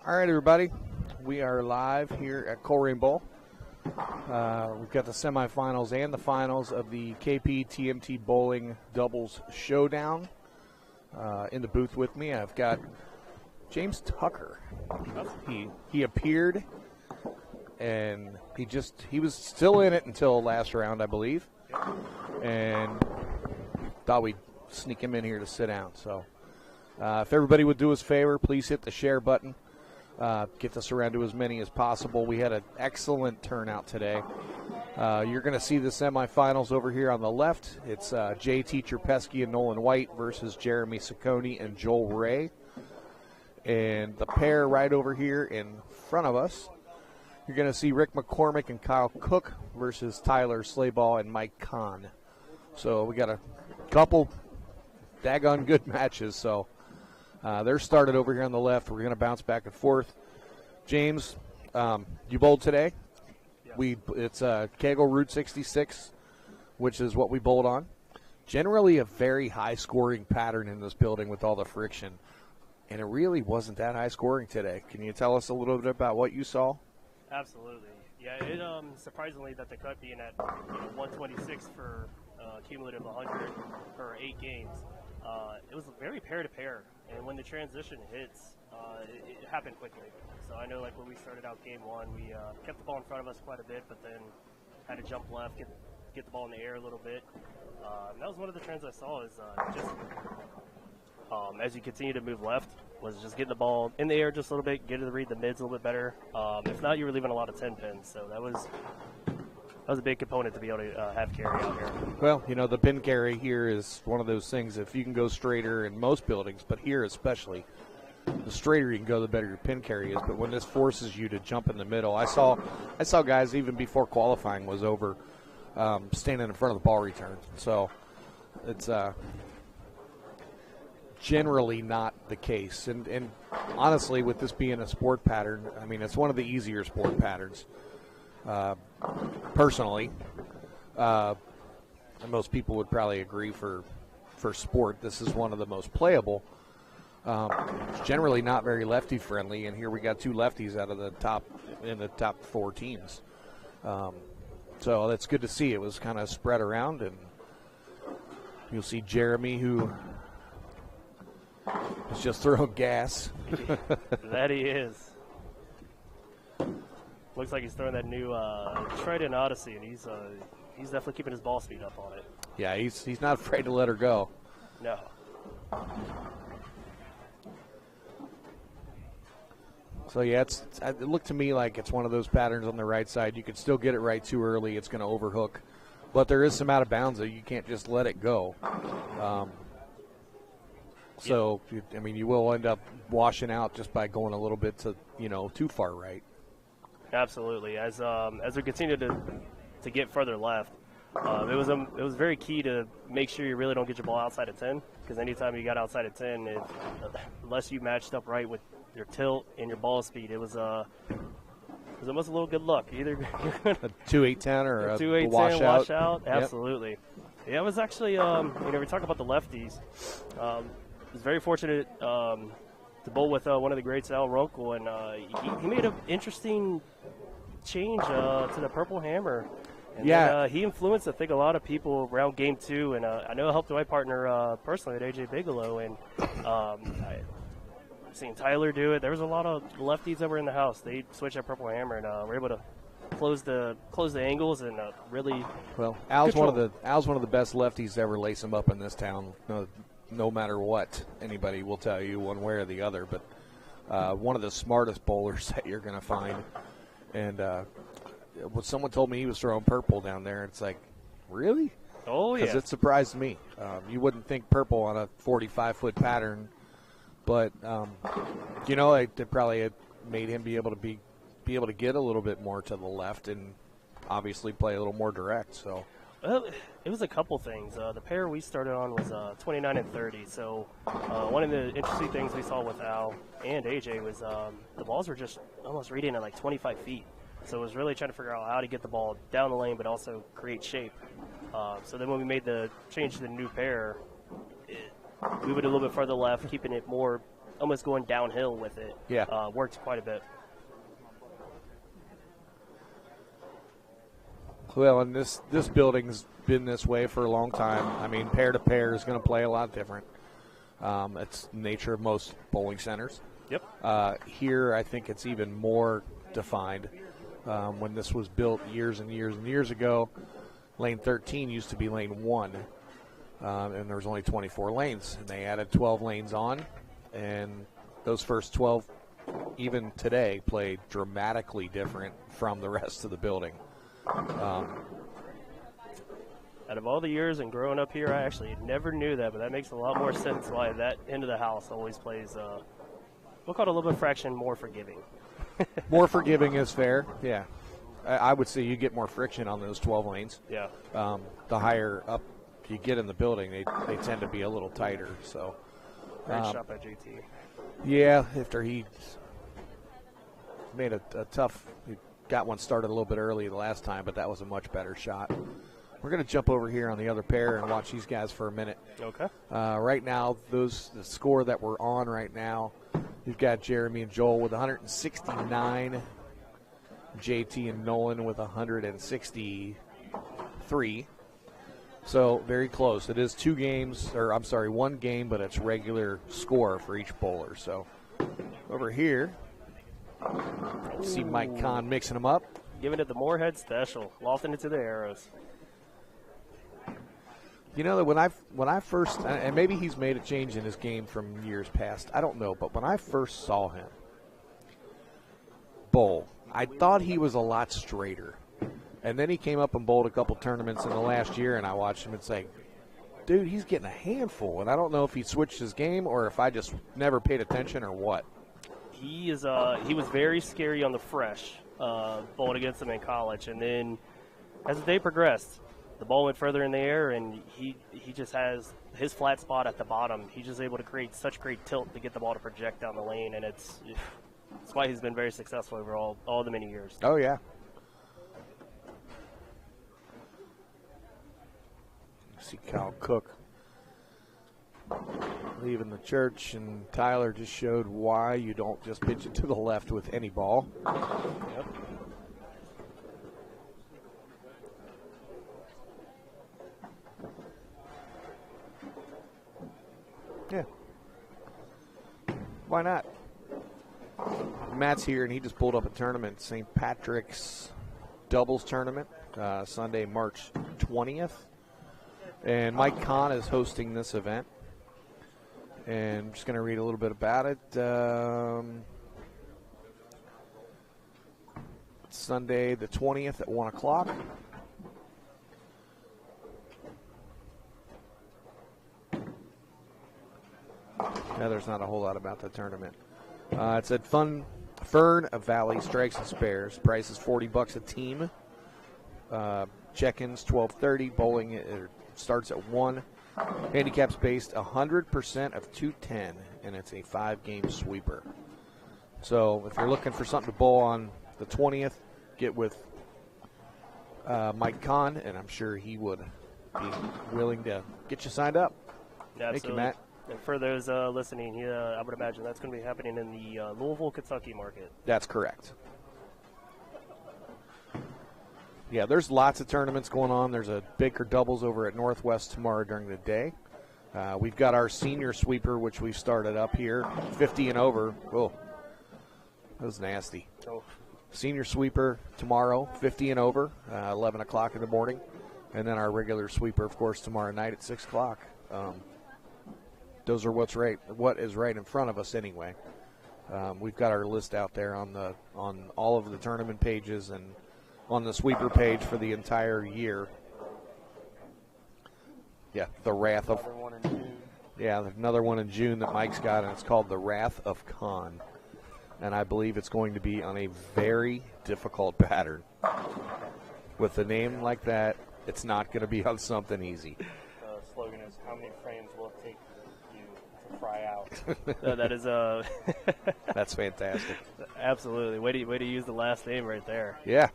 All right, everybody. We are live here at Colerain Bowl. We've got the semifinals and the finals of the KP TMT Bowling Doubles Showdown. In the booth with me, I've got James Tucker. He appeared, and he was still in it until last round, I believe, and thought we'd sneak him in here to sit down. So if everybody would do us a favor, please hit the share button. Get this around to as many as possible. We had an excellent turnout today. You're going to see the semifinals over here on the left. It's Jay Teacher Pesky and Nolan White versus Jeremy Saccone and Joel Ray. And the pair right over here in front of us, you're going to see Rick McCormick and Kyle Cook versus Tyler Slayball and Mike Kahn. So we got a couple daggone good matches. So they're started over here on the left. We're going to bounce back and forth. James, you bowled today. Yeah. It's Kegel Route 66, which is what we bowled on. Generally a very high-scoring pattern in this building with all the friction, and it really wasn't that high-scoring today. Can you tell us a little bit about what you saw? Absolutely. Yeah, it surprisingly that the cut being at 126 for cumulative 100 for 8 games, it was very pair-to-pair. And when the transition hits, it happened quickly. So I know, like, when we started out game one, we kept the ball in front of us quite a bit, but then had to jump left, get the ball in the air a little bit. And that was one of the trends I saw is just as you continue to move left, was just getting the ball in the air just a little bit, get to read the mids a little bit better. If not, you were leaving a lot of 10 pins. So that was a big component to be able to have carry out here. Well, the pin carry here is one of those things. If you can go straighter in most buildings, but here especially, the straighter you can go, the better your pin carry is. But when this forces you to jump in the middle, I saw guys even before qualifying was over standing in front of the ball return. So it's generally not the case. And honestly, with this being a sport pattern, I mean, it's one of the easier sport patterns. Personally, and most people would probably agree for sport, this is one of the most playable. It's generally not very lefty friendly, and here we got 2 lefties out of the top 4 teams. So that's good to see. It was kind of spread around, and you'll see Jeremy, who is just throwing gas. That he is. Looks like he's throwing that new Trident Odyssey, and he's definitely keeping his ball speed up on it. Yeah, he's not afraid to let her go. No. So, yeah, it looked to me like it's one of those patterns on the right side. You could still get it right too early. It's going to overhook. But there is some out of bounds that you can't just let it go. So, I mean, you will end up washing out just by going a little bit to, too far right. Absolutely. As we continue to get further left, it was very key to make sure you really don't get your ball outside of 10, because anytime you got outside of 10, unless you matched up right with your tilt and your ball speed, it was almost a little good luck. Either a 2-8-10 or a 2-8-10 washout. Yep. Absolutely. Yeah, it was actually we talk about the lefties. I was very fortunate to bowl with one of the greats, Al Runkle, and he made an interesting change to the purple hammer. And yeah, then, he influenced, I think, a lot of people around game 2, and I know I helped my partner personally at AJ Bigelow, and I've seen Tyler do it. There was a lot of lefties that were in the house. They switched that purple hammer, and were able to close the angles and really. Well, Al's one of the best lefties to ever lace him up in this town. No matter what anybody will tell you, one way or the other. But one of the smartest bowlers that you're going to find. And someone told me he was throwing purple down there. It's like, really? Oh, yeah. Because it surprised me. You wouldn't think purple on a 45-foot pattern. But, it probably had made him be able to get a little bit more to the left and obviously play a little more direct. So. Well, it was a couple things. The pair we started on was 29 and 30. So one of the interesting things we saw with Al and AJ was the balls were just almost reading at like 25 feet. So it was really trying to figure out how to get the ball down the lane but also create shape. So then when we made the change to the new pair, we went a little bit further left, keeping it more almost going downhill with it. Yeah. Worked quite a bit. Well, and this building's been this way for a long time. I mean, pair-to-pair is going to play a lot different. It's the nature of most bowling centers. Yep. Here, I think it's even more defined. When this was built years and years and years ago, lane 13 used to be lane 1, and there was only 24 lanes. And they added 12 lanes on, and those first 12, even today, play dramatically different from the rest of the building. Out of all the years and growing up here, I actually never knew that, but that makes a lot more sense why that end of the house always plays, we'll call it a little bit fraction more forgiving. More forgiving is fair, yeah. I would say you get more friction on those 12 lanes. Yeah. The higher up you get in the building, they tend to be a little tighter. So, Great shot by JT. Yeah, after he made a tough, he got one started a little bit early the last time, but that was a much better shot. We're going to jump over here on the other pair and watch these guys for a minute. Okay. Right now, the score that we're on right now, you've got Jeremy and Joel with 169, JT and Nolan with 163. So very close. It is one game, but it's regular score for each bowler. So over here, see Mike Kahn mixing them up. Giving it the Moorhead special, lofting it to the arrows. You know that when I first, and maybe he's made a change in his game from years past, I don't know, but when I first saw him bowl, I thought he was a lot straighter. And then he came up and bowled a couple tournaments in the last year, and I watched him and say, dude, he's getting a handful. And I don't know if he switched his game or if I just never paid attention or what. He was very scary on the fresh, bowling against him in college. And then as the day progressed, the ball went further in the air, and he just has his flat spot at the bottom. He's just able to create such great tilt to get the ball to project down the lane, and it's why he's been very successful over all the many years. Oh, yeah. See Kyle Cook leaving the church, and Tyler just showed why you don't just pitch it to the left with any ball. Yep. Yeah. Why not? Matt's here, and he just pulled up a tournament, St. Patrick's doubles tournament, Sunday, March 20th. And Mike Kahn is hosting this event. And I'm just going to read a little bit about it. Sunday the 20th at 1 o'clock. Now, there's not a whole lot about the tournament. It said Fern Valley Strikes and Spares. Price is $40 a team. Check-ins $12:30. Bowling starts at 1. Handicap's based 100% of 210, and it's a 5-game sweeper. So if you're looking for something to bowl on the 20th, get with Mike Kahn, and I'm sure he would be willing to get you signed up. Absolutely. Thank you, Matt. And for those listening, I would imagine that's going to be happening in the Louisville, Kentucky market. That's correct. Yeah, there's lots of tournaments going on. There's a Baker doubles over at Northwest tomorrow during the day. We've got our senior sweeper, which we've started up here, 50 and over. Oh, that was nasty. Oh. Senior sweeper tomorrow, 50 and over, 11 o'clock in the morning. And then our regular sweeper, of course, tomorrow night at 6 o'clock. Those are what is right in front of us anyway. We've got our list out there on all of the tournament pages and on the sweeper page for the entire year. Yeah, the Wrath of. Another one in June. Yeah, another one in June that Mike's got, and it's called the Wrath of Khan. And I believe it's going to be on a very difficult pattern. With a name like that, it's not going to be on something easy. The slogan is, how many frames will it take you to fry out? That is That's fantastic. Absolutely. Way to use the last name right there. Yeah.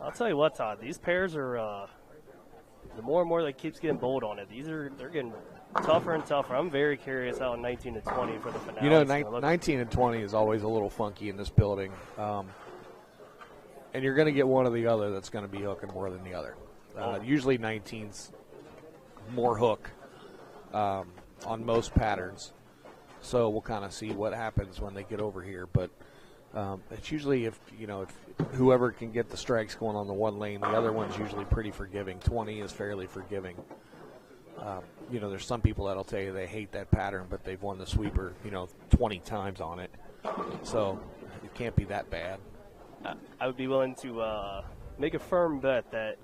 I'll tell you what, Todd. These pairs are the more and more that keeps getting bold on it. They're getting tougher and tougher. I'm very curious how 19 to 20 for the finale. You know, 19 and 20 is always a little funky in this building. And you're going to get one or the other that's going to be hooking more than the other. Usually 19's more hook on most patterns. So we'll kind of see what happens when they get over here. But it's usually if whoever can get the strikes going on the one lane, the other one's usually pretty forgiving. 20 is fairly forgiving. There's some people that'll tell you they hate that pattern, but they've won the sweeper, 20 times on it. So it can't be that bad. I would be willing to make a firm bet that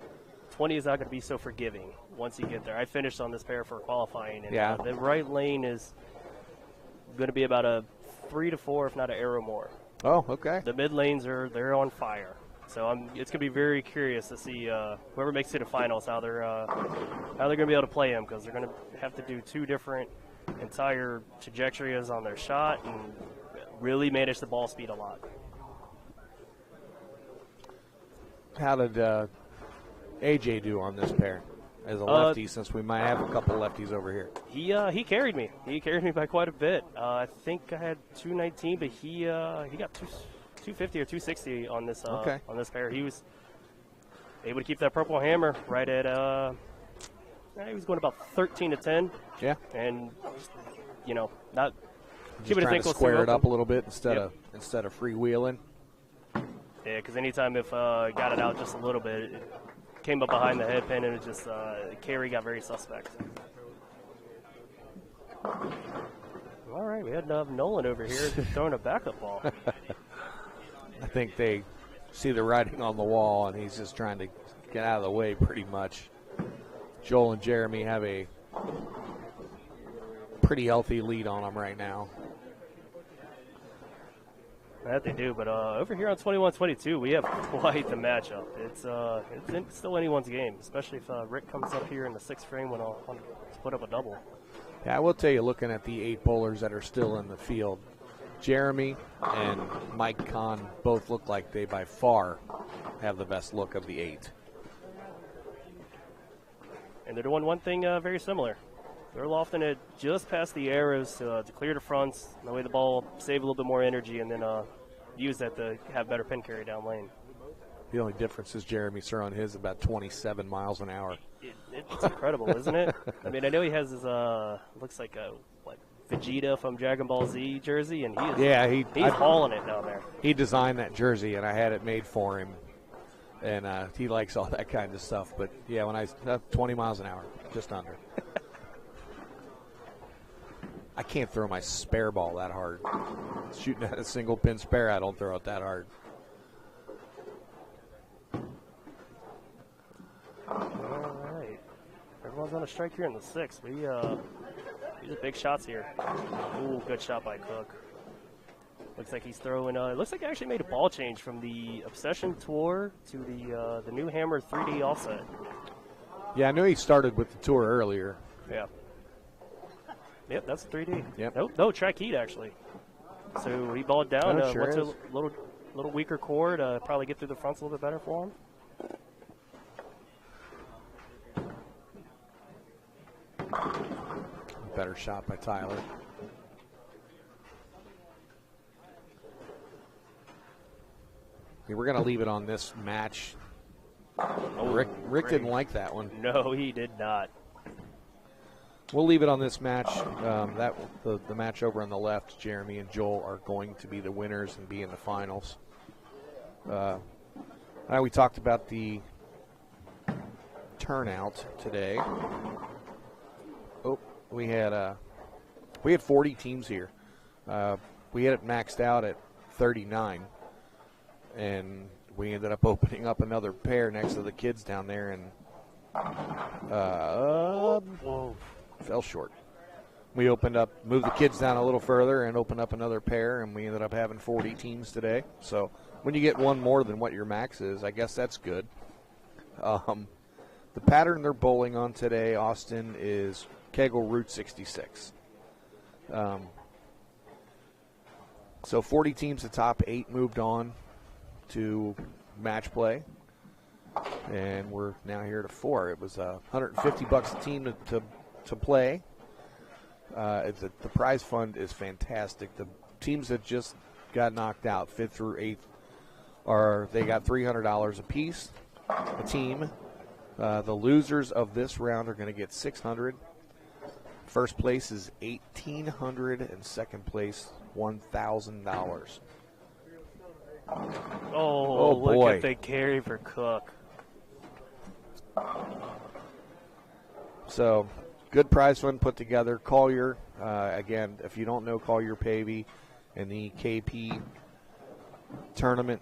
20 is not going to be so forgiving once you get there. I finished on this pair for qualifying, and the right lane is going to be about a 3 to 4, if not an arrow more. Oh, okay. The mid lanes they're on fire. So it's going to be very curious to see whoever makes it to the finals how they're going to be able to play them, because they're going to have to do 2 different entire trajectories on their shot and really manage the ball speed a lot. How did AJ do on this pair as a lefty, since we might have a couple lefties over here? He carried me. He carried me by quite a bit. I think I had 219, but he got 250 or 260 on this on this pair. He was able to keep that purple hammer right at he was going about 13 to 10. Yeah. And not just keeping his trying to ankles square it open. up a little bit instead of freewheeling. Yeah, because anytime if got it out just a little bit, it came up behind the head pin, and it just carry got very suspect. All right, we had Nolan over here throwing a backup ball. I think they see the writing on the wall, and he's just trying to get out of the way pretty much. Joel and Jeremy have a pretty healthy lead on them right now. That they do, but over here on 21-22, we have quite the matchup. It's still anyone's game, especially if Rick comes up here in the 6th frame to put up a double. Yeah, I will tell you, looking at the 8 bowlers that are still in the field, Jeremy and Mike Kahn both look like they by far have the best look of the 8. And they're doing one thing very similar. They're lofting it just past the arrows to clear the fronts. That way the ball save a little bit more energy, and then use that to have better pin carry down lane. The only difference is Jeremy's throwing his about 27 miles an hour. It's incredible, isn't it? I mean, I know he has his looks like a Vegeta from Dragon Ball Z jersey, and he's hauling it down there. He designed that jersey, and I had it made for him, and he likes all that kind of stuff. But yeah, when 20 miles an hour, just under. I can't throw my spare ball that hard. Shooting at a single pin spare, I don't throw it that hard. All right. Everyone's on a strike here in the 6th. These are big shots here. Ooh, good shot by Cook. Looks like he's throwing. It looks like he actually made a ball change from the Obsession Tour to the new Hammer 3D offset. Yeah, I knew he started with the Tour earlier. Yeah. Yep, that's a 3D. Yep. No, track heat actually. So he balled down. Went to a little weaker chord. Probably get through the fronts a little bit better for him. Better shot by Tyler. We're going to leave it on this match. Rick didn't like that one. No, he did not. We'll leave it on this match. The match over on the left, Jeremy and Joel are going to be the winners and be in the finals. We talked about the turnout today. Oh, we had 40 teams here. We had it maxed out at 39, and we ended up opening up another pair next to the kids down there, and fell short. We moved the kids down a little further and opened up another pair, and we ended up having 40 teams today. So when you get one more than what your max is, I guess that's good. The pattern they're bowling on today, Austin, is Kegel Route 66. So 40 teams, the top 8 moved on to match play. and we're now here to 4. It was $150 a team to play. The prize fund is fantastic. The teams that just got knocked out, 5th through 8th, they got $300 a piece, a team. The losers of this round are going to get $600. First place is $1,800, and second place $1,000. Oh, boy. Look at the carry for Cook. So, good prize fund put together. Collier, again, if you don't know Collier Pavey in the KP tournament,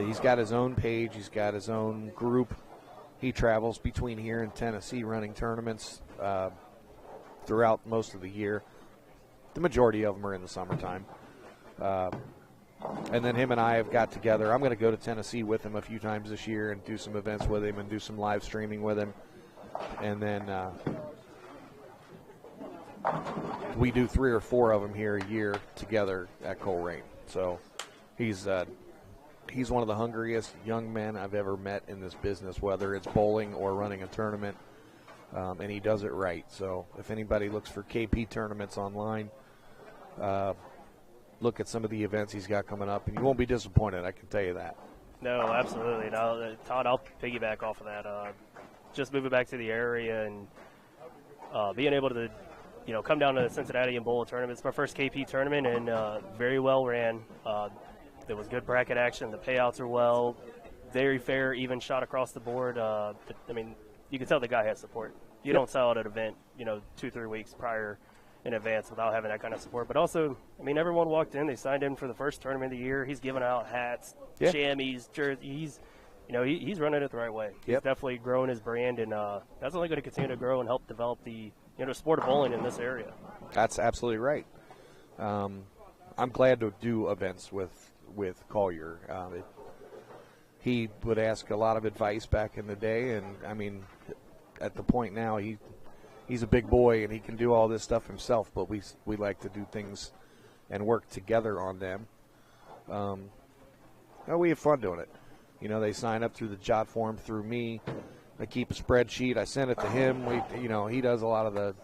he's got his own page. He's got his own group. He travels between here and Tennessee running tournaments throughout most of the year. The majority of them are in the summertime. And then him and I have got together. I'm going to go to Tennessee with him a few times this year and do some events with him and do some live streaming with him. And then we do 3 or 4 of them here a year together at Colerain. So he's one of the hungriest young men I've ever met in this business, whether it's bowling or running a tournament, and he does it right. So if anybody looks for KP tournaments online, look at some of the events he's got coming up, and you won't be disappointed, I can tell you that. No, absolutely. Now, Todd, I'll piggyback off of that. Just moving back to the area and being able to, come down to Cincinnati and bowl a tournament. It's my first KP tournament, and very well ran. There was good bracket action. The payouts are very fair, even shot across the board. You can tell the guy has support. You don't sell at an event, 2-3 weeks prior in advance without having that kind of support. But also, everyone walked in. They signed in for the first tournament of the year. He's giving out hats, chamois, jerseys. He's running it the right way. He's definitely growing his brand, and that's only going to continue to grow and help develop the sport of bowling in this area. That's absolutely right. I'm glad to do events with Collier. He would ask a lot of advice back in the day, and at the point now he's a big boy and he can do all this stuff himself, but we like to do things and work together on them. We have fun doing it. They sign up through the jot form through me. I keep a spreadsheet. I send it to him. He does a lot of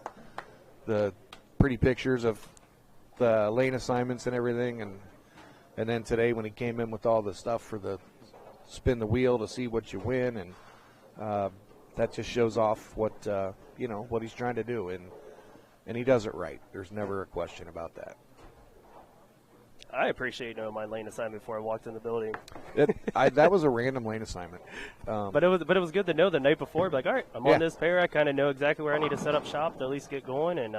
the pretty pictures of the lane assignments and everything, and then today when he came in with all the stuff for the spin the wheel to see what you win, and that just shows off what what he's trying to do, and he does it right. There's never a question about that. I appreciate knowing my lane assignment before I walked in the building. That was a random lane assignment, but it was good to know the night before. Like, all right, I'm on this pair. I kind of know exactly where I need to set up shop to at least get going, and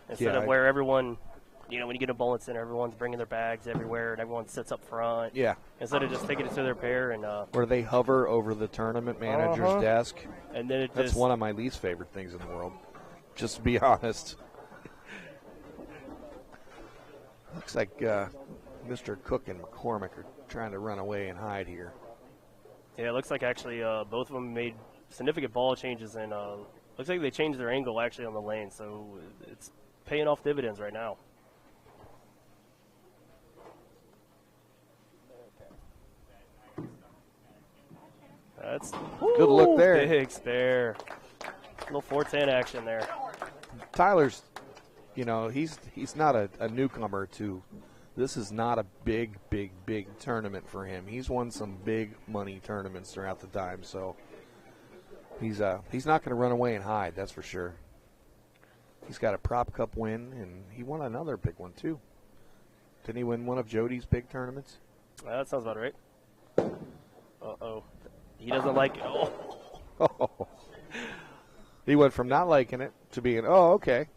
instead of where everyone. When you get a bowling center, everyone's bringing their bags everywhere, and everyone sits up front. Yeah. Instead of just taking it to their pair and. Where they hover over the tournament manager's desk. And then that's one of my least favorite things in the world, just to be honest. Looks like Mr. Cook and McCormick are trying to run away and hide here. Yeah, it looks like actually both of them made significant ball changes, and looks like they changed their angle actually on the lane, so it's paying off dividends right now. That's good look there. Big spare. Little 410 action there. Tyler's, he's not a newcomer to. This is not a big tournament for him. He's won some big money tournaments throughout the time, so he's not going to run away and hide. That's for sure. He's got a Prop Cup win, and he won another big one too. Didn't he win one of Jody's big tournaments? That sounds about right. Uh-oh. He doesn't like it. Oh. He went from not liking it to being, okay.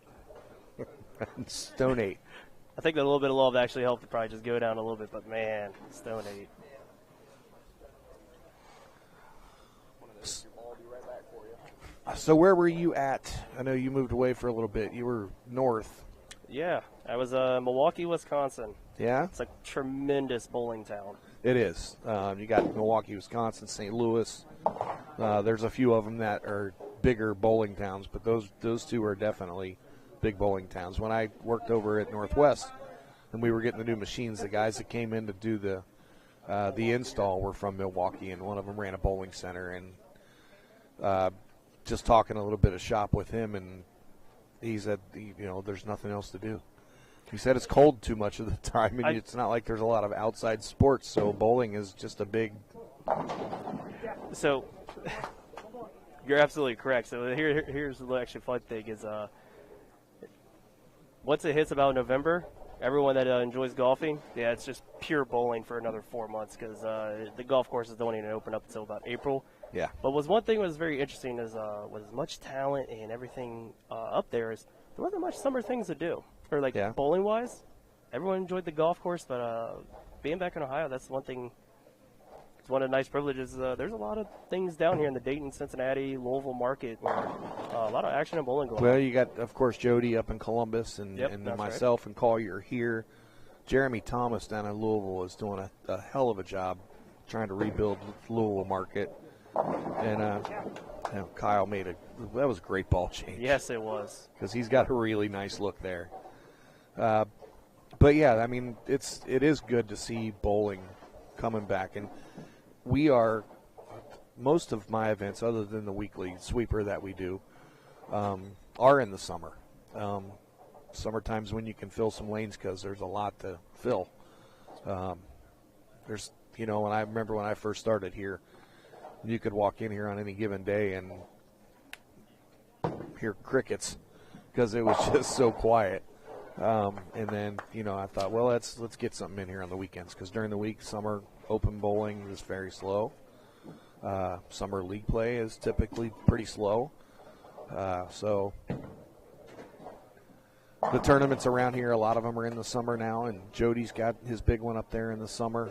Stone 8. I think that a little bit of love actually helped to probably just go down a little bit, but man, Stone 8. So where were you at? I know you moved away for a little bit. You were north. Yeah, I was Milwaukee, Wisconsin. Yeah? It's a tremendous bowling town. It is. You got Milwaukee, Wisconsin, St. Louis. There's a few of them that are bigger bowling towns, but those two are definitely big bowling towns. When I worked over at Northwest and we were getting the new machines, the guys that came in to do the the install were from Milwaukee, and one of them ran a bowling center. And just talking a little bit of shop with him, and he said, there's nothing else to do. He said it's cold too much of the time, and it's not like there's a lot of outside sports, so bowling is just a big. So you're absolutely correct. So here's the actually fun thing is once it hits about November, everyone that enjoys golfing, it's just pure bowling for another 4 months because the golf courses don't even open up until about April. Yeah. But one thing was very interesting is with as much talent and everything up there is there wasn't much summer things to do. Or bowling wise, everyone enjoyed the golf course, but being back in Ohio, that's one thing. It's one of the nice privileges. There's a lot of things down here in the Dayton, Cincinnati, Louisville market where a lot of action and bowling going on. Well, you got, of course, Jody up in Columbus, and myself and Collier here. Jeremy Thomas down in Louisville is doing a hell of a job trying to rebuild the Louisville market. And Kyle that was a great ball change. Yes, it was. Because he's got a really nice look there. But yeah, I mean, it is good to see bowling coming back, and most of my events, other than the weekly sweeper that we do, are in the summer. Summertime's when you can fill some lanes because there's a lot to fill. There's, when I remember when I first started here, you could walk in here on any given day and hear crickets because it was just so quiet. And then, I thought, well, let's get something in here on the weekends because during the week, summer open bowling is very slow. Summer league play is typically pretty slow. So the tournaments around here, a lot of them are in the summer now, and Jody's got his big one up there in the summer.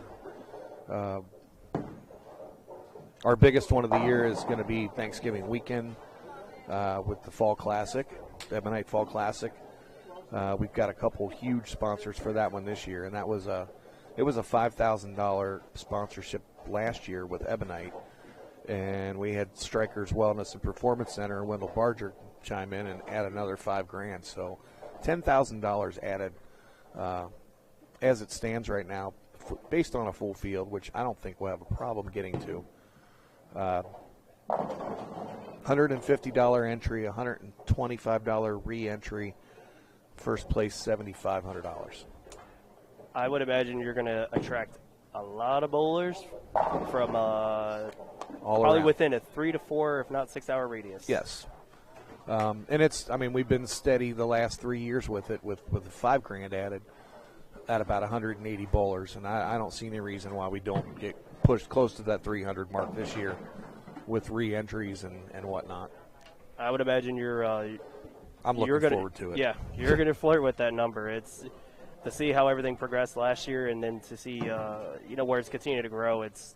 Our biggest one of the year is going to be Thanksgiving weekend with the Fall Classic, the Ebonite Fall Classic. We've got a couple huge sponsors for that one this year, and it was a $5,000 sponsorship last year with Ebonite, and we had Strikers Wellness and Performance Center and Wendell Barger chime in and add another $5,000. So $10,000 added as it stands right now, based on a full field, which I don't think we'll have a problem getting to. $150 entry, $125 re-entry. First place, $7,500. I would imagine you're going to attract a lot of bowlers from probably within a 3 to 4, if not 6 hour radius. Yes. And we've been steady the last 3 years with it, with the $5,000 added at about 180 bowlers. And I don't see any reason why we don't get pushed close to that 300 mark this year with re-entries and whatnot. I would imagine I'm looking forward to it. Yeah, you're going to flirt with that number. It's to see how everything progressed last year, and then to see where it's continuing to grow. It's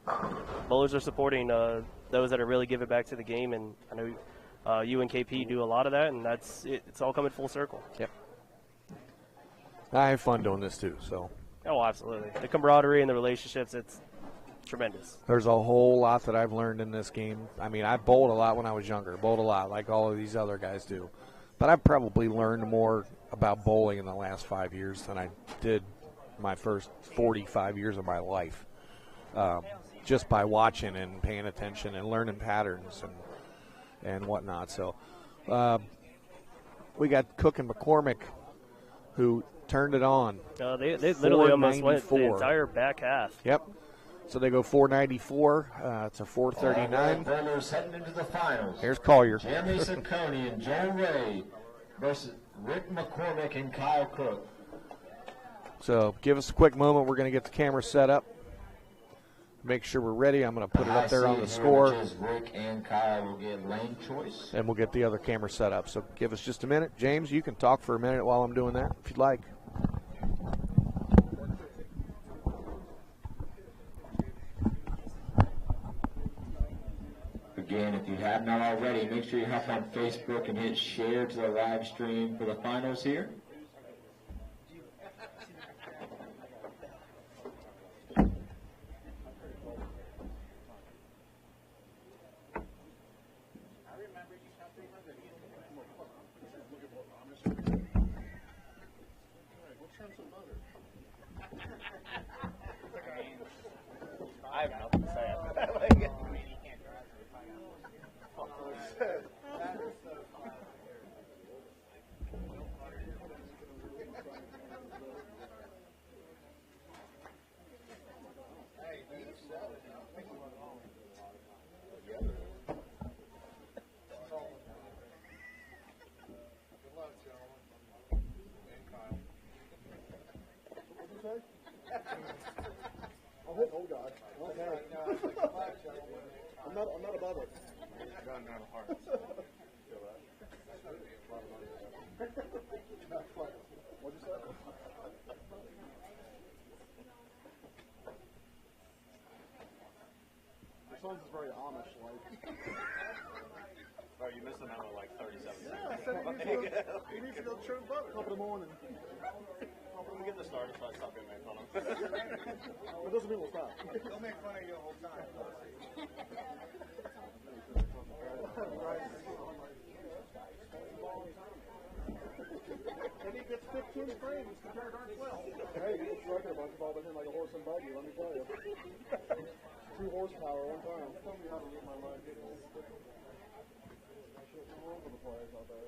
bowlers are supporting those that are really giving back to the game, and I know you and KP do a lot of that, and it's all coming full circle. Yep. I have fun doing this too. So. Oh, absolutely. The camaraderie and the relationships, it's tremendous. There's a whole lot that I've learned in this game. I mean, I bowled a lot when I was younger, bowled a lot like all of these other guys do. But I've probably learned more about bowling in the last 5 years than I did my first 45 years of my life, just by watching and paying attention and learning patterns and whatnot. So we got Cook and McCormick who turned it on. They literally almost went the entire back half. Yep. So they go 494 to 439. Bowlers heading into the finals. Here's Collier. Jeremy Ciccone and Joe Ray versus Rick McCormick and Kyle Cook. So give us a quick moment. We're going to get the camera set up. Make sure we're ready. I'm going to put it up there on the score. Rick and Kyle will get lane choice. And we'll get the other camera set up. So give us just a minute. James, you can talk for a minute while I'm doing that if you'd like. Again, if you have not already, make sure you hop on Facebook and hit share to the live stream for the finals here. not above it. Going down hard. What'd you say? Your son's is very Amish-like. Oh, you missed another like 37 seconds. Yeah, I said he needs to go churn butter. Top of the morning. Let me get this started so I stop getting made fun of. But doesn't mean we'll stop. They'll make fun of you the whole time. And he gets 15 frames compared to our 12. Hey, he gets striking a bunch of ball with him like a horse and buggy, let me tell you. 2 horsepower one time. Tell me how to read my mind. All over the place out there.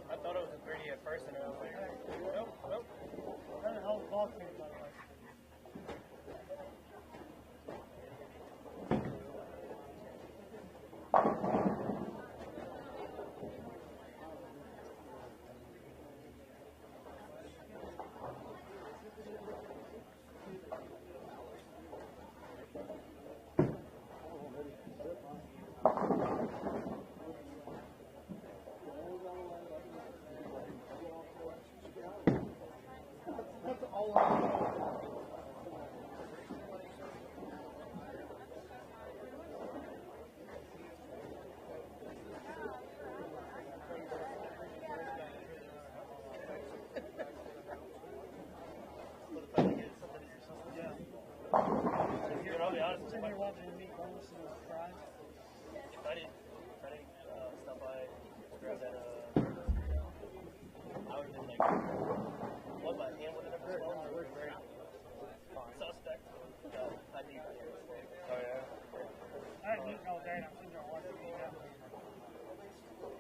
I thought it was a 30 at first, and I was like, nope, nope. Where the hell the ball came from? I'll be honest with you. You're watching me bonus and fries? If I didn't stop by, grab that, I would have been like, what, my hand would have been swollen? I would have been very suspect. I need my hand. Oh, yeah? I didn't eat all day, and I'm sitting there watching me now.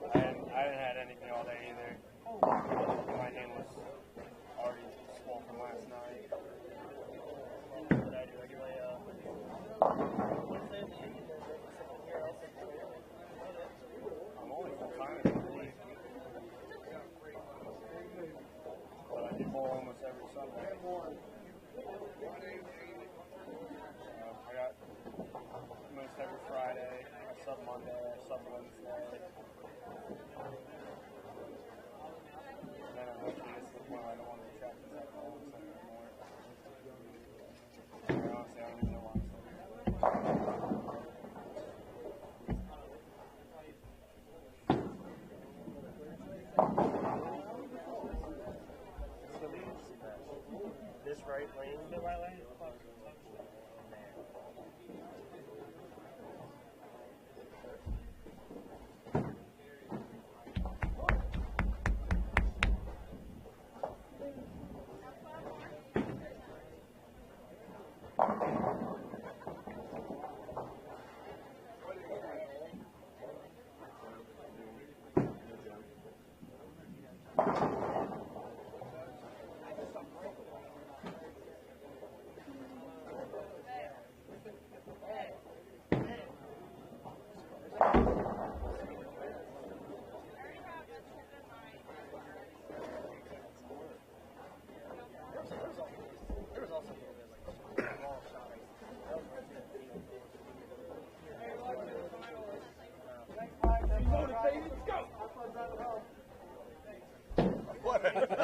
I hadn't had anything all day either. My hand was already swollen from last night. What I do, I get my, Wednesday, here, I'll take it. I'm only full time in the league. But I do bowl almost every Sunday. I got most every Friday. I sub Monday, I sub Wednesday. And then eventually this is the point where I don't want to be trapped in that ball anymore. Honestly, I don't even know why I'm This right lane. The right lane?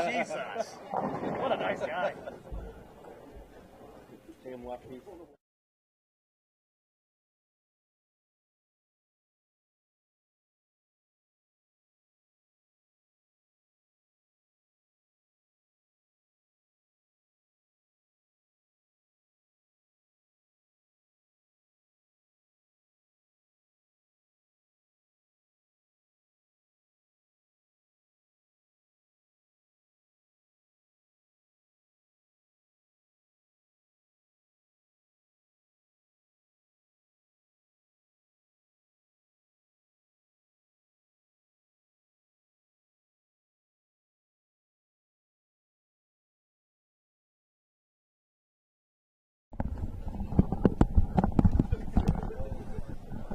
Jesus! What a nice guy. Team lefties.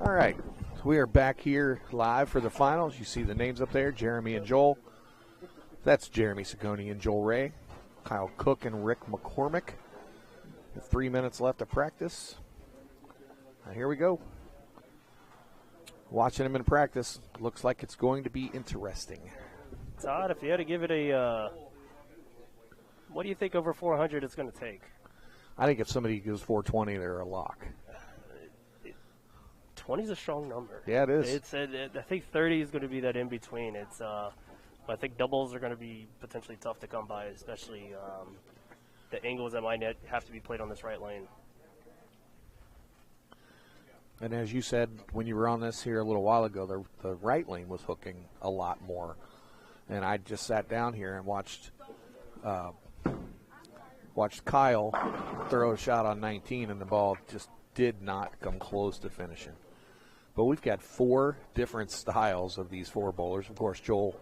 All right, so we are back here live for the finals. You see the names up there, Jeremy and Joel. That's Jeremy Ciccone and Joel Ray. Kyle Cook and Rick McCormick. With 3 minutes left of practice. Now here we go. Watching them in practice, looks like it's going to be interesting. Todd, if you had to give it a, what do you think over 400 it's going to take? I think if somebody goes 420, they're a lock. 20 is a strong number. Yeah, it is. I think 30 is going to be that in between. I think doubles are going to be potentially tough to come by, especially the angles that might have to be played on this right lane. And as you said when you were on this here a little while ago, the right lane was hooking a lot more. And I just sat down here and watched Kyle throw a shot on 19, and the ball just did not come close to finishing. But we've got 4 different styles of these 4 bowlers. Of course, Joel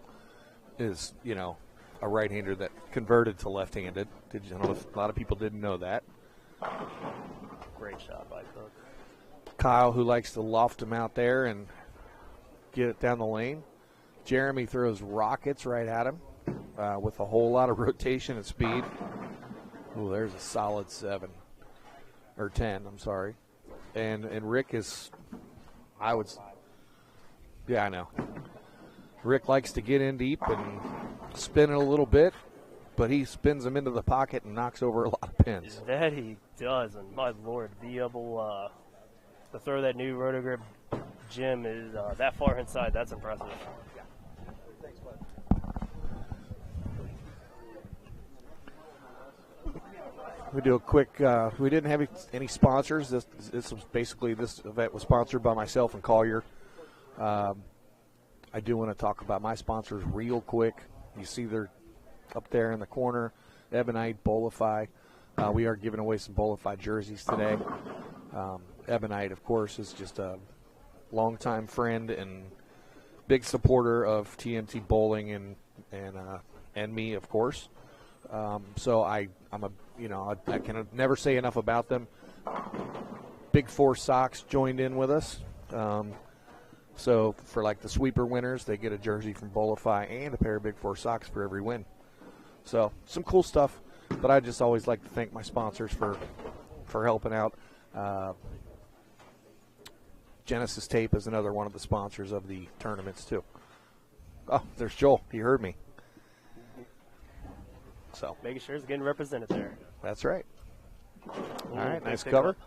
is, a right-hander that converted to left-handed. A lot of people didn't know that. Great shot by Cook. Kyle, who likes to loft him out there and get it down the lane. Jeremy throws rockets right at him with a whole lot of rotation and speed. Oh, there's a solid 7. Or 10, I'm sorry. And Rick is, I know. Rick likes to get in deep and spin it a little bit, but he spins them into the pocket and knocks over a lot of pins. That he does, and my Lord, be able to throw that new rotogrip Jim is that far inside. That's impressive. We do a quick. We didn't have any sponsors. This event was sponsored by myself and Collier. I do want to talk about my sponsors real quick. You see they're up there in the corner. Ebonite, Bolify. We are giving away some Bolify jerseys today. Ebonite, of course, is just a longtime friend and big supporter of TMT bowling and me, of course. So I can never say enough about them. Big Four Sox joined in with us. So for like the sweeper winners, they get a jersey from Bolify and a pair of Big Four Sox for every win. So some cool stuff, but I just always like to thank my sponsors for helping out. Genesis Tape is another one of the sponsors of the tournaments too. Oh, there's Joel. He heard me. So making sure it's getting represented there. That's right. All right, nice pick cover. up.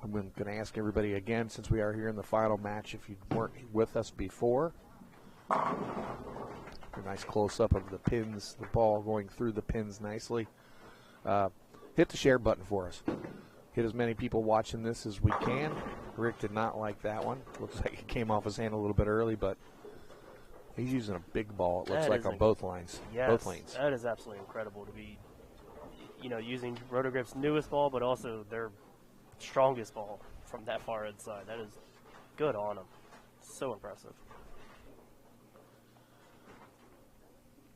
I'm going to ask everybody again, since we are here in the final match, if you weren't with us before. A nice close-up of the pins, the ball going through the pins nicely. Hit the share button for us. Get as many people watching this as we can. Rick did not like that one. Looks like it came off his hand a little bit early, but he's using a big ball, it looks like, on both lines. Yes, both lanes. That is absolutely incredible to be, using Rotogrip's newest ball, but also their strongest ball from that far inside. That is good on him. So impressive.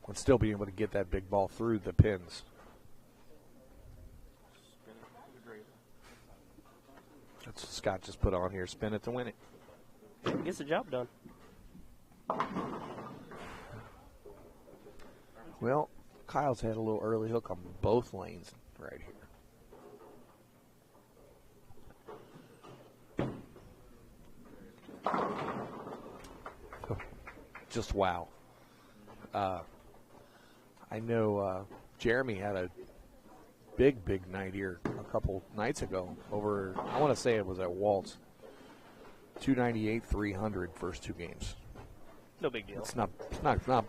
And still being able to get that big ball through the pins. That's what Scott just put on here. Spin it to win it. Gets the job done. Well, Kyle's had a little early hook on both lanes right here. just wow. I know Jeremy had a big night here a couple nights ago over, I want to say it was at Waltz. 298, 300 first 2 games. No big deal. It's not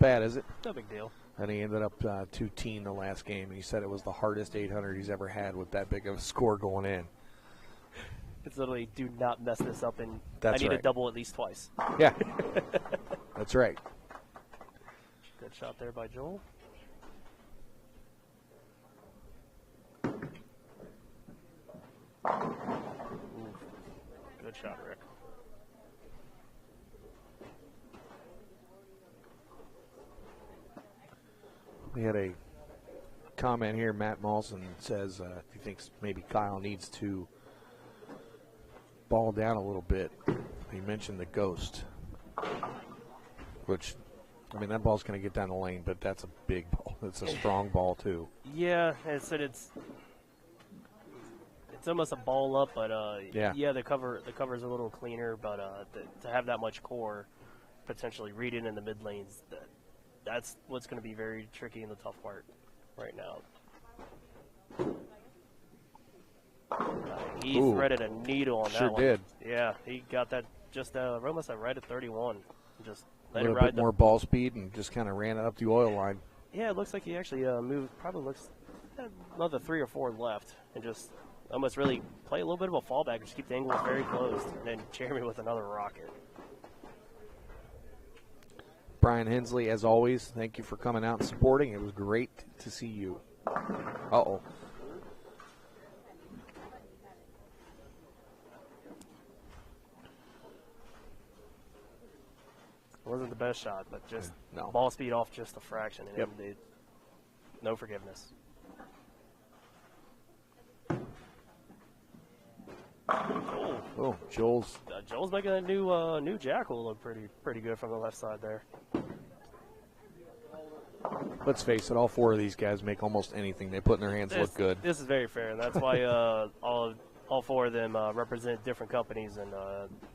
bad, is it? No big deal. And he ended up 2-teen the last game, and he said it was the hardest 800 he's ever had with that big of a score going in. It's literally, do not mess this up, and That's I need right. to double at least twice. Yeah, that's right. Good shot there by Joel. Ooh. Good shot, Rick. We had a comment here. Matt Maulson says he thinks maybe Kyle needs to ball down a little bit. He mentioned the ghost, which, I mean, that ball's going to get down the lane, but that's a big ball. It's a strong ball, too. Yeah, I said it's almost a ball up, but Yeah. the cover's a little cleaner, but to have that much core, potentially reading in the mid lanes, that's what's going to be very tricky in the tough part right now. He Ooh. threaded a needle on that Sure one. did. Yeah, he got that just almost right at 31. Just A let it little ride bit more ball speed and just kind of ran it up the oil line. Yeah, it looks like he actually moved. Probably looks another 3 or 4 left, and just almost really play a little bit of a fallback, just keep the angles very close, and then Jeremy with another rocket. Brian Hensley, as always, thank you for coming out and supporting. It was great to see you. Uh-oh. It wasn't the best shot, but just No. ball speed off just a fraction, and Yep. no forgiveness. Oh, Joel's. Joel's making a new jackal look pretty good from the left side there. Let's face it, all 4 of these guys make almost anything they put in their hands look good. This is very fair, and that's why all 4 of them represent different companies, and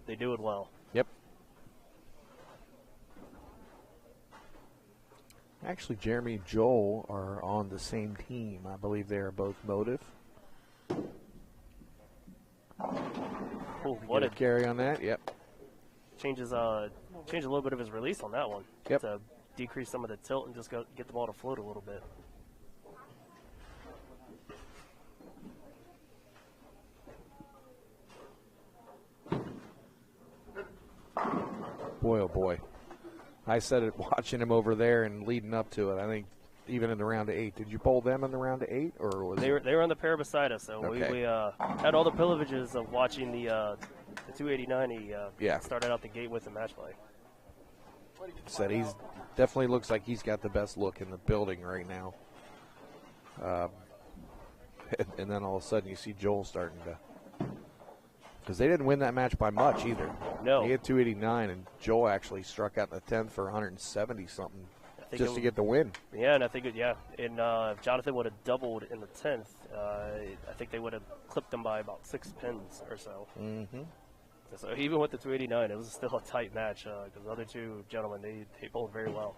they do it well. Yep. Actually, Jeremy and Joel are on the same team. I believe they are both Motive. Ooh, what Get a carry on that? Yep. changes a little bit of his release on that one. Yep. To decrease some of the tilt and just get the ball to float a little bit. Boy, oh boy. I said it watching him over there and leading up to it. I think even in the round of 8. Did you poll them in the round of 8, or was They were on the pair beside us, so Okay. we had all the privileges of watching the 289 he Yeah. started out the gate with the match play. said he's definitely looks like he's got the best look in the building right now. And then all of a sudden you see Joel starting to, because they didn't win that match by much either. No. He had 289, and Joel actually struck out in the 10th for 170 something just to get the win. Yeah, and I think and if Jonathan would have doubled in the 10th, I think they would have clipped them by about 6 pins or so. Mm-hmm. So even with the 289, it was still a tight match because the other 2 gentlemen, they bowled very well.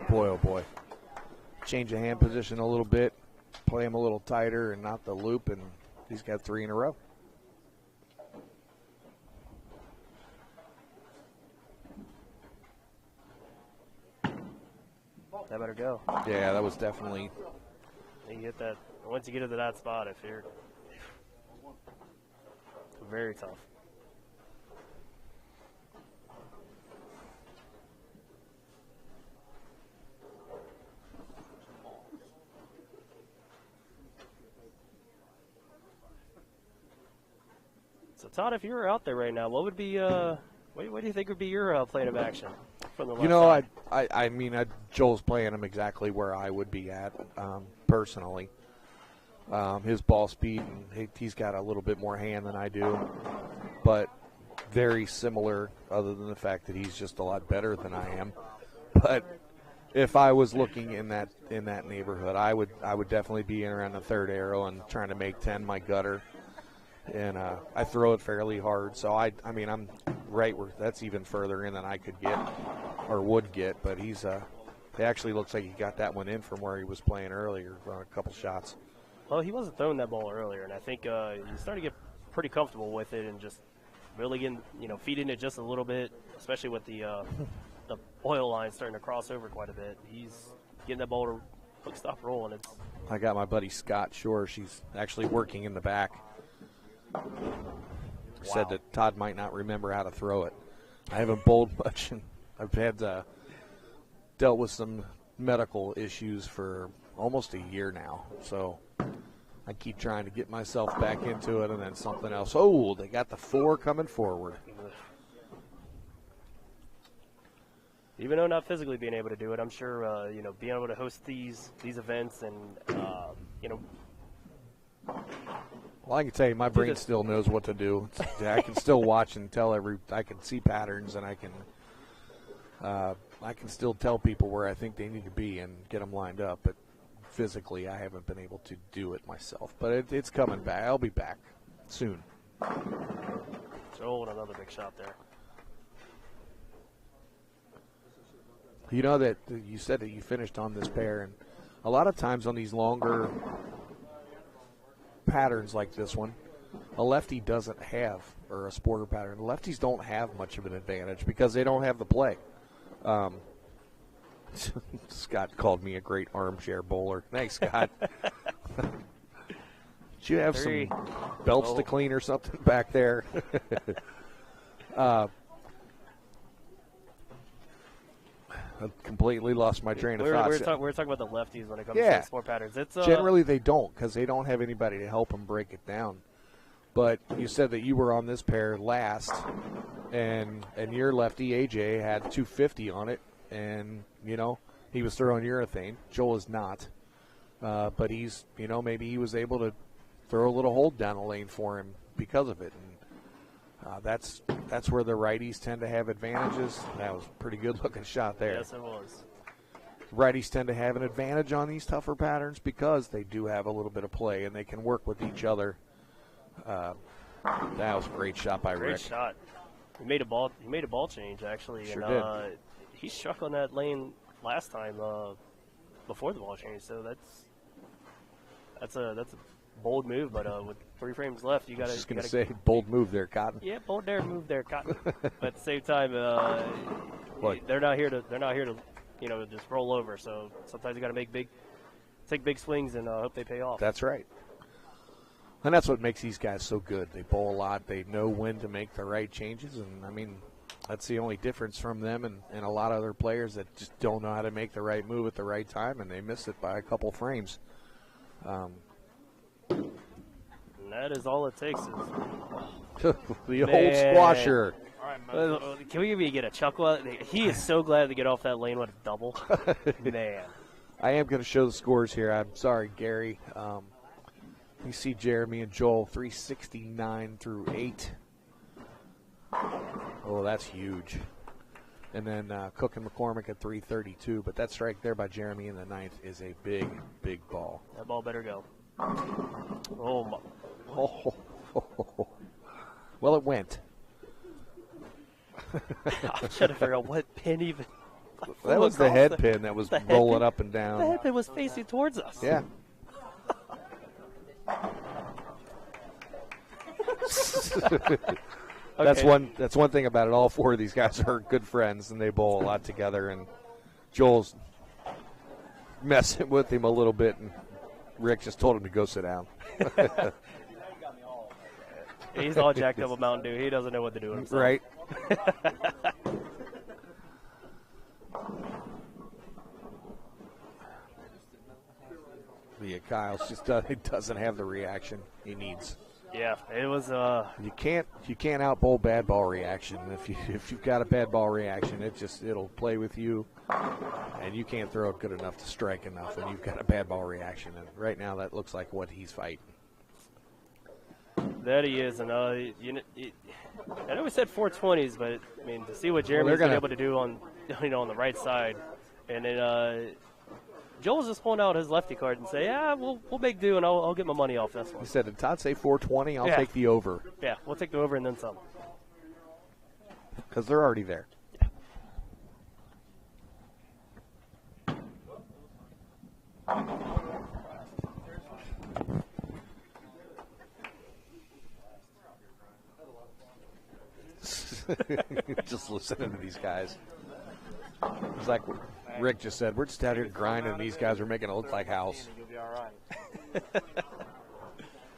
Boy, oh boy. Change the hand position a little bit, play him a little tighter and not the loop, and he's got 3 in a row. That better go. Yeah, that was definitely. You get that once you get into that spot, if you're very tough. So Todd, if you were out there right now, what would be what do you think would be your plan of action from the left You know, side? I mean, Joel's playing him exactly where I would be at personally. His ball speed, and he's got a little bit more hand than I do, but very similar other than the fact that he's just a lot better than I am. But if I was looking in that neighborhood, I would definitely be in around the third arrow and trying to make 10 my gutter. And I throw it fairly hard, so I mean I'm right where that's even further in than I could get or would get. But he's it actually looks like he got that one in from where he was playing earlier on a couple shots. Well, he wasn't throwing that ball earlier, and I think he started to get pretty comfortable with it and just really getting, feeding it just a little bit, especially with the oil line starting to cross over quite a bit. He's getting that ball to hook, stop, roll, and it's. I got my buddy Scott Shore. She's actually working in the back. Said that Todd might not remember how to throw it. I haven't bowled much, and I've had dealt with some medical issues for almost a year now. So I keep trying to get myself back into it, and then something else. Oh, they got the 4 coming forward. Even though not physically being able to do it, I'm sure being able to host these events and Well, I can tell you, my brain still knows what to do. I can still watch and tell I can see patterns, and I can still tell people where I think they need to be and get them lined up. But physically, I haven't been able to do it myself. But it's coming back. I'll be back soon. Joel with another big shot there. You know that you said that you finished on this pair, and a lot of times on these longer patterns like this one, a lefty doesn't have, or a sporter pattern, lefties don't have much of an advantage because they don't have the play. Scott called me a great armchair bowler. Thanks, Scott. Did you have some belts to clean or something back there? I completely lost my train of thought. We're talking about the lefties when it comes to sport patterns. It's generally they don't, because they don't have anybody to help them break it down. But you said that you were on this pair last, and your lefty AJ had 250 on it, and he was throwing urethane. Joel is not, but he's maybe he was able to throw a little hold down the lane for him because of it. And that's where the righties tend to have advantages. That was a pretty good-looking shot there. Yes, it was. Righties tend to have an advantage on these tougher patterns because they do have a little bit of play and they can work with each other. That was a great shot by Rick. Great shot. He made a ball change actually, Sure and he struck on that lane last time before the ball change. So that's a bold move, but with 3 frames left, you got to. Just going to say bold move there, Cotton. Yeah, bold move there, Cotton. But at the same time, they're not here to just roll over. So sometimes you got to take big swings and hope they pay off. That's right. And that's what makes these guys so good. They bowl a lot. They know when to make the right changes, and I mean, that's the only difference from them and a lot of other players that just don't know how to make the right move at the right time, and they miss it by a couple frames. And that is all it takes. The old squasher. All right, can we get a chuckle? He is so glad to get off that lane with a double. Man. I am going to show the scores here. I'm sorry, Gary. You see Jeremy and Joel, 369 through 8. Oh, that's huge. And then Cook and McCormick at 332. But that strike there by Jeremy in the 9th is a big, big ball. That ball better go. Oh, my. Oh. Well, it went. I'm trying to figure out what pin even. That was the head pin that was rolling up and down. The head pin was facing towards us. Yeah. That's one thing about it. All 4 of these guys are good friends, and they bowl a lot together. And Joel's messing with him a little bit, and Rick just told him to go sit down. He's all jacked up with Mountain Dew. He doesn't know what to do with himself. Right. Yeah, Kyle's just he doesn't have the reaction he needs. Yeah, it was. You can't out bowl bad ball reaction. If you've got a bad ball reaction, it'll play with you, and you can't throw it good enough to strike enough when you've got a bad ball reaction. And right now, that looks like what he's fighting. That he is, and I know we said 420s, but I mean to see what Jeremy's been able to do on on the right side, And then Joel was just pulling out his lefty card and say, "Yeah, we'll make do, and I'll get my money off this one." He said, "Did Todd say 420? I'll Yeah. take the over." Yeah, we'll take the over and then some. Because they're already there. Just listening to these guys. It's like Rick just said, we're just out here grinding, and these guys are making it look like house. You'll be all right.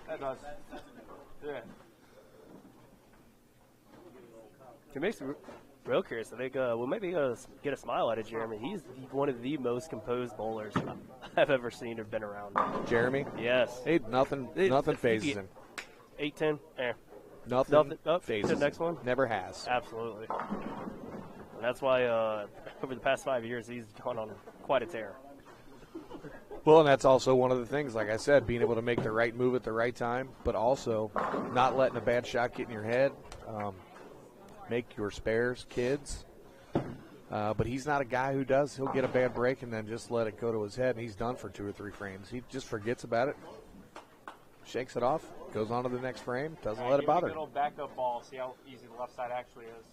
That does. Yeah. It makes me real curious. I think we'll maybe get a smile out of Jeremy. He's one of the most composed bowlers I've ever seen or been around. Jeremy? Yes. Hey, nothing phases him. 8-10. Nothing Up phases to the next one. Never has. Absolutely. And that's why over the past 5 years he's gone on quite a tear. Well, and that's also one of the things, like I said, being able to make the right move at the right time, but also not letting a bad shot get in your head. Make your spares, kids. But he's not a guy who does. He'll get a bad break and then just let it go to his head, and he's done for 2 or 3 frames. He just forgets about it, shakes it off, goes on to the next frame, doesn't let it bother him. Little backup ball. See how easy the left side actually is.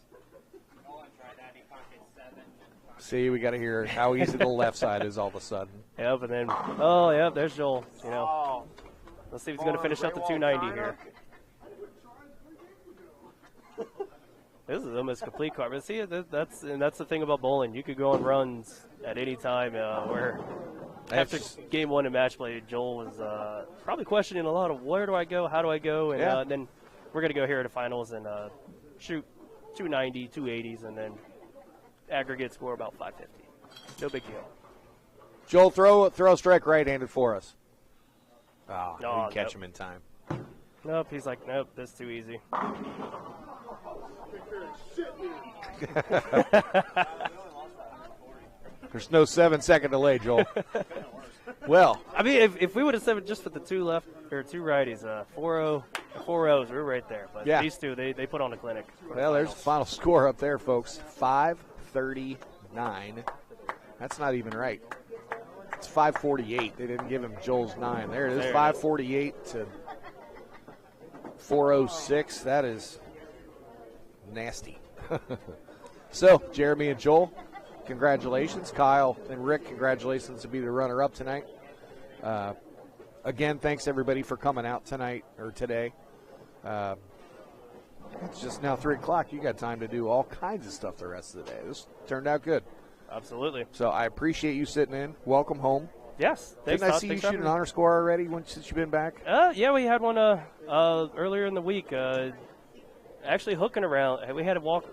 See, we got to hear how easy the left side is all of a sudden. Yep, and then there's Joel. Let's see if he's going to finish up the 290 here. This is almost complete card. But see, that's the thing about bowling. You could go on runs at any time. Where after game 1 in match play, Joel was probably questioning a lot of where do I go, how do I go, and then we're going to go here at the finals and shoot 290, 280s, and then aggregate score about 550. No big deal. Joel, throw a strike right-handed for us. Oh, No, didn't catch him in time. Nope, he's like, nope, this is too easy. There's no 7-second delay, Joel. Well, I mean, if we would have said just with the 2 left or 2 righties, 4-0, 4-0s, we're right there. But yeah. These two, they put on a clinic. Well, there's the final score up there, folks. 539. That's not even right. It's 548. They didn't give him Joel's 9. There it is, 548 to 406. That is nasty. So, Jeremy and Joel, congratulations. Kyle and Rick, congratulations to be the runner-up tonight. Again, thanks everybody for coming out tonight or today. It's just now 3 o'clock. You got time to do all kinds of stuff the rest of the day. This turned out good. Absolutely. So I appreciate you sitting in. Welcome home. Yes. Thanks, Didn't I see you shoot an honor score already since you've been back? Yeah, we had one earlier in the week. Actually hooking around. We had to walk,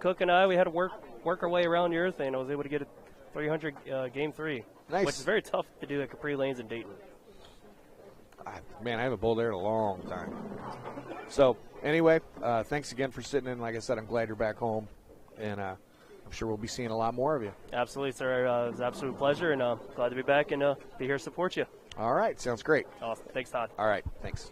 Cook and I, we had to work our way around the urethane. I was able to get a 300 game 3. Nice. Which is very tough to do at Capri Lanes in Dayton. Man, I haven't bowled there in a long time. So, anyway, thanks again for sitting in. Like I said, I'm glad you're back home, and I'm sure we'll be seeing a lot more of you. Absolutely, sir. It was an absolute pleasure, and glad to be back and be here to support you. All right, sounds great. Awesome. Thanks, Todd. All right, thanks.